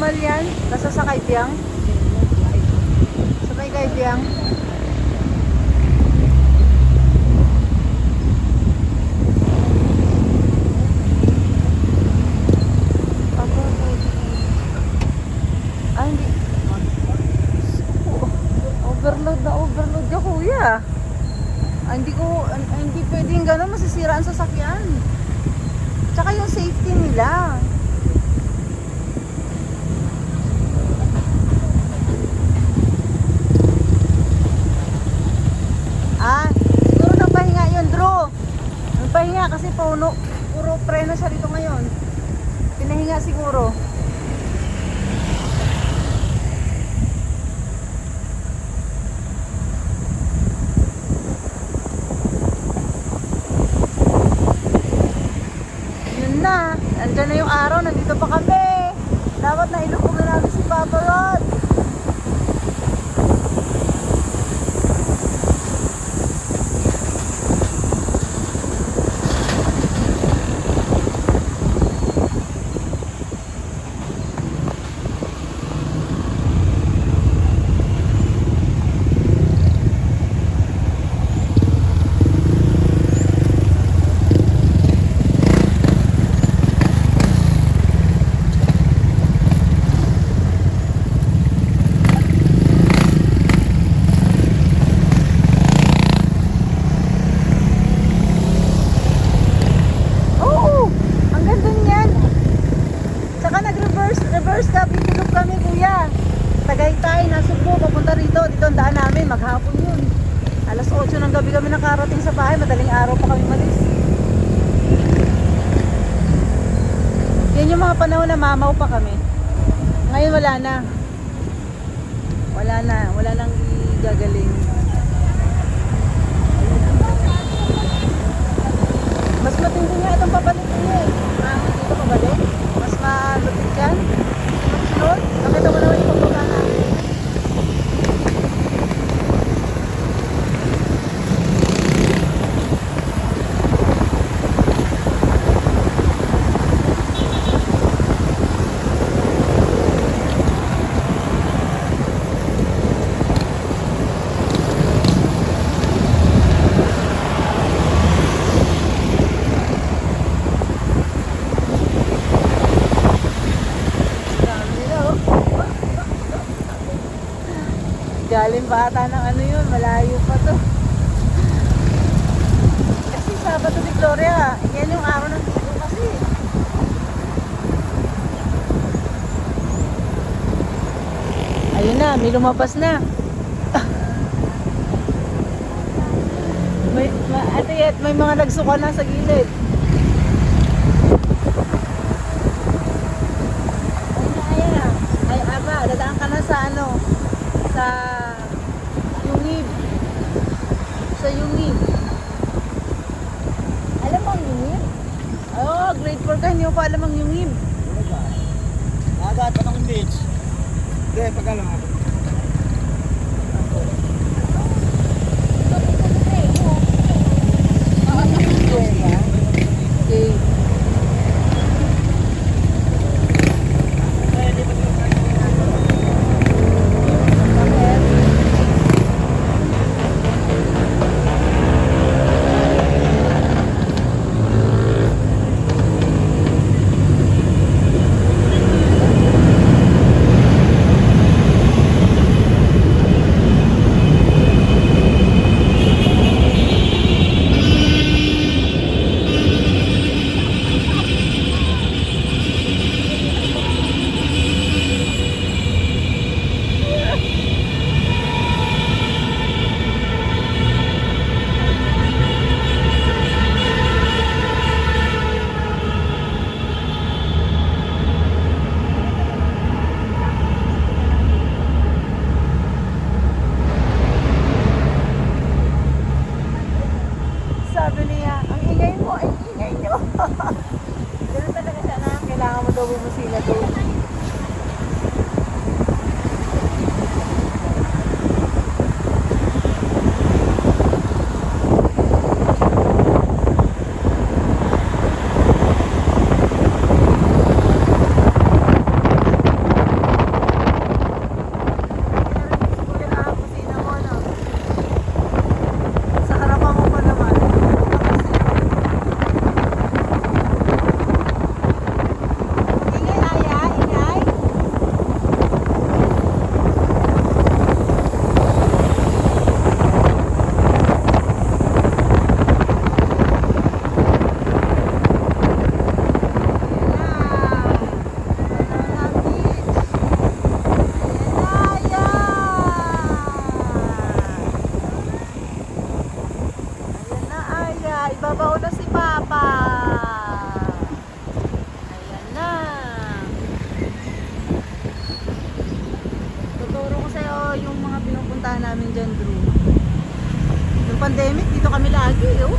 normal yan? Nasa sa Kaibiyang? Sa may Kaibiyang? Ah, hindi. Overload na overload ka, kuya. Ah, hindi pwedeng gano'n, masisira ang sasakyan. Tsaka yung safety nila. Ah, siguro nagpahinga yun, Drew. Nagpahinga kasi puro preno siya dito ngayon. Pinahinga siguro. Yun na, andyan na yung araw, nandito pa kami. Dapat na ilubog na namin si Papa Rod. Oo, ang ganda niyan. Tsaka reverse cab, itulog kami, kuya. Tagaytay, Nasugbo, papunta rito. Dito ang daan namin, maghapon yun. Alas 8 ng gabi kami nakarating sa bahay, madaling araw pa kami malis. Yan yung mga panahon na mamaw pa kami. Ngayon wala na. Wala nang igagaling. Mas matindi nga itong papalit niya eh. Dito pabalik. Mas malupit yan. Sunod. Nakita mo naman yung pagbuka namin. Dami na oh. Galing pa ata ng ano yun, malayo pa to. Kasi Sabado de Gloria, yan yung araw ng Tugo kasi. Ayun na, may lumabas na. May mga nagsuka na sa gilid. Ayan na. Ay, aba, dadaan ka na sa ano, sa Yungib. Sa Yungib. Alam mo ang Yungib? Oo, grade 4 ka, hindi mo pa alam ang Yungib. Agad pa ng beach. Hindi, pagkala mo. Okay. Sabi niya, ang ingay mo, ang ingay nyo. Ganun talaga siya na, kailangan mo daw bumusina doon. pupuntahan namin dyan, Drew. Yung pandemic, dito kami lagi, oh.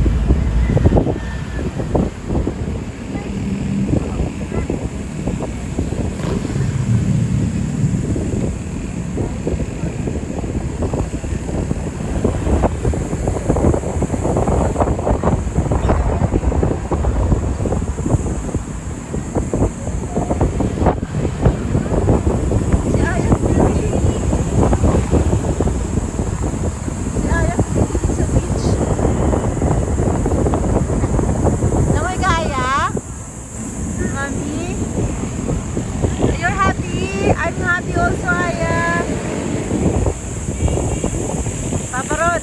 Si Ayat, si Ayat, sa beach. Namoy kaya? Mami? You're happy? I'm happy also, Aya. Papa Rod.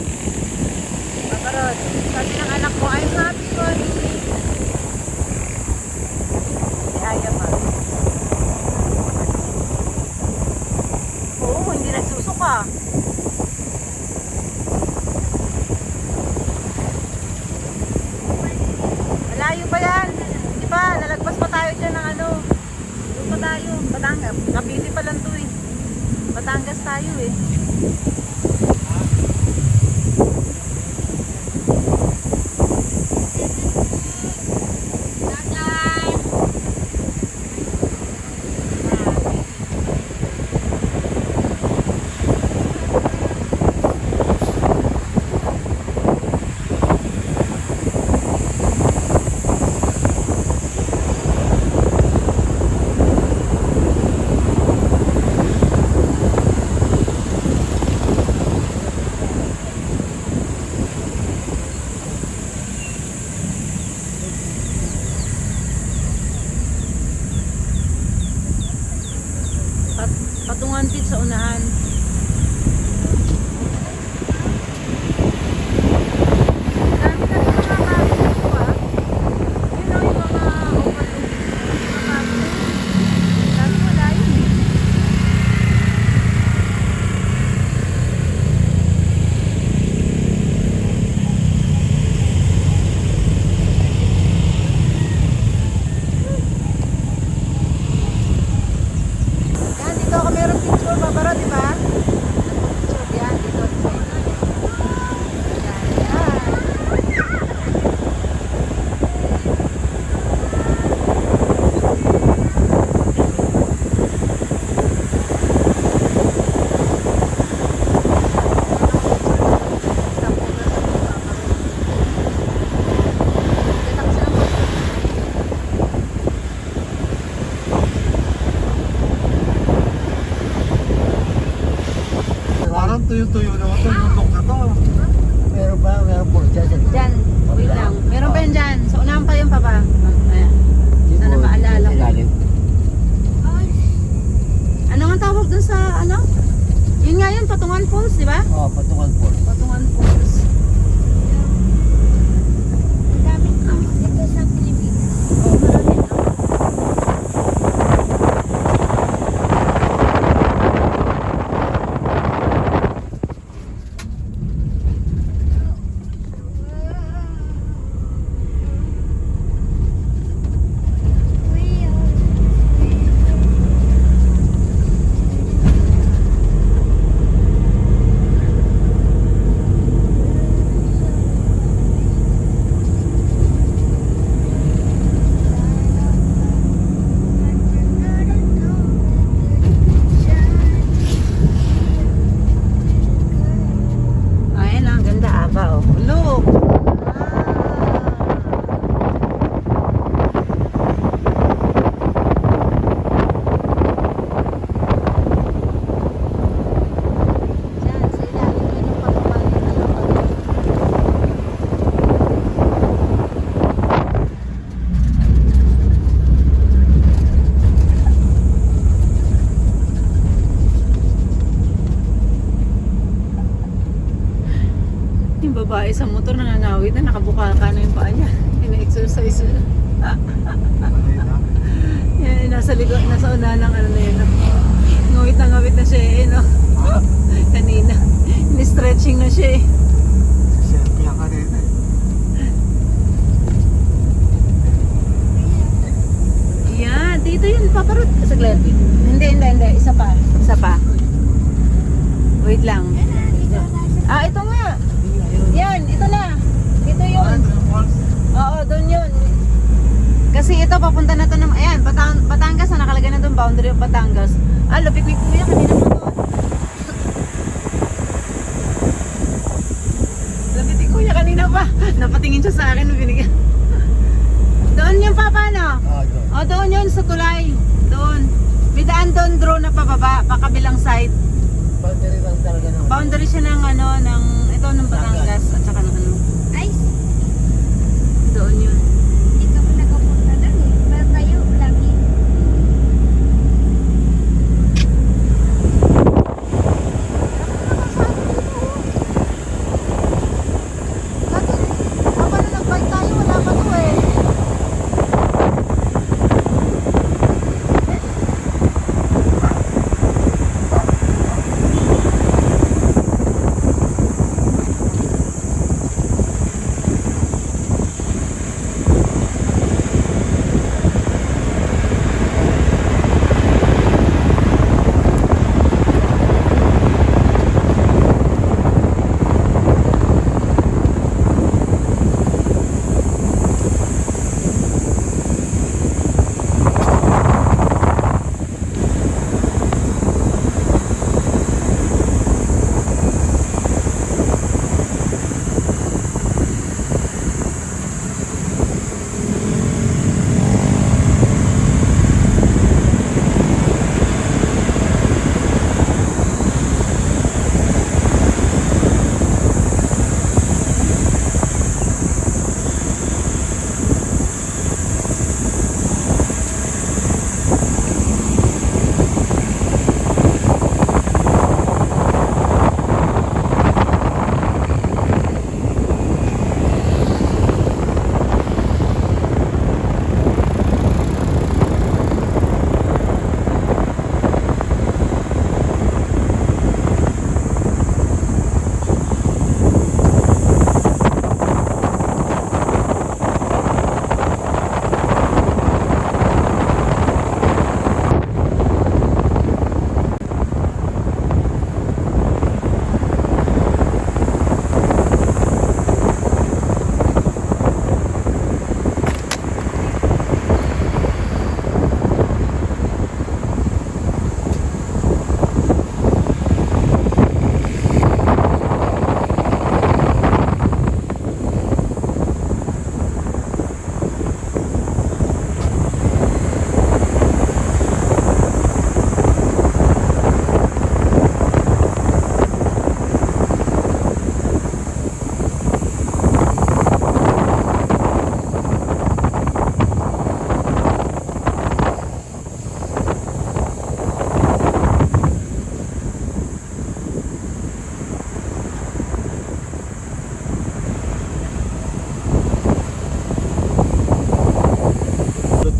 Papa Rod. Sabi ng anak ko, I'm happy, Mami. Si Aya pa. Oo, hindi nagsusuka. Malayo pa yan. Di ba? Nalagpas pa tayo dyan ng ano. Doon pa tayo. Batangas. Cavite pa lang to eh. Batangas tayo eh. Patungan pit sa unahan. Dami na rin mga cabinet ko ah. Yun o yung mga overlook. Mga cabinet. Dami wala yun eh. Yan, dito ako meron picture, Babara, di ba? Picture yan, dito. Yan, yan. Parang tuyo-tuyo naman ito yung bundok na to. Meron ba? Meron po dyan. Dyan, wait lang. Meron pa yun dyan. Sa unahan pa yun, Papa. Ayan. Sana maalala ko. Ano nga tawag dun sa, ano? Yun nga yun, Patungan Falls, di ba? Oo, Patungan po. Patungan Falls. Ito sa Pilipinas. Oh, marami na. Ayan lang, ganda aba oh. Look! Diyan, sa ilalim yun ang Patungan dito ng pag- Yung babae sa motor nangangawit na nakabukaka na yung paa niya. Ina-exercise na. Yan, nasa likod, nasa una ng ano na yun. No? Ngawit na siya eh, no? Kanina. Ni-stretching na siya eh. Selfie ang kanina eh. Yan, dito yun, paparot. Saglit. Hindi. Isa pa. Wait lang. Ah, ito nga. Yan, ito na. Ito yun. Oo, doon yun. Kasi ito, papunta na to ng, ayan, Batangas na nakalagay na doon, boundary of Batangas. Ah, lupit ni Kuya, kanina pa doon. Lupit ni Kuya, kanina pa. Napatingin siya sa akin, binigyan. Doon yung papa, no? O, doon yun, sa tulay. Doon. May daan doon, drone na pababa, pakabilang side. Boundary lang talaga naman. Boundary siya ng ano, ng, ito, ng Batangas, at saka ng ano. Ay, Doon yun. hindi ka pa nakapunta doon eh. Pero tayo, lagi. Habang na nag-bike tayo, wala pa to eh.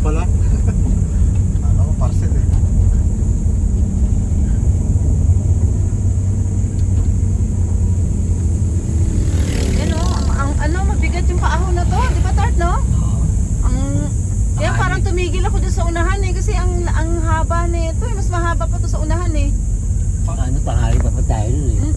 Pala. Ano ko, parcel eh. Yan o, ang ano, mabigat yung paahon na to, di ba Tart, no? Ang, kaya parang tumigil ako dun sa unahan eh, kasi ang haba nito eh, mas mahaba pa to sa unahan eh. Ano, tanghali pa tayo nun eh. Hmm,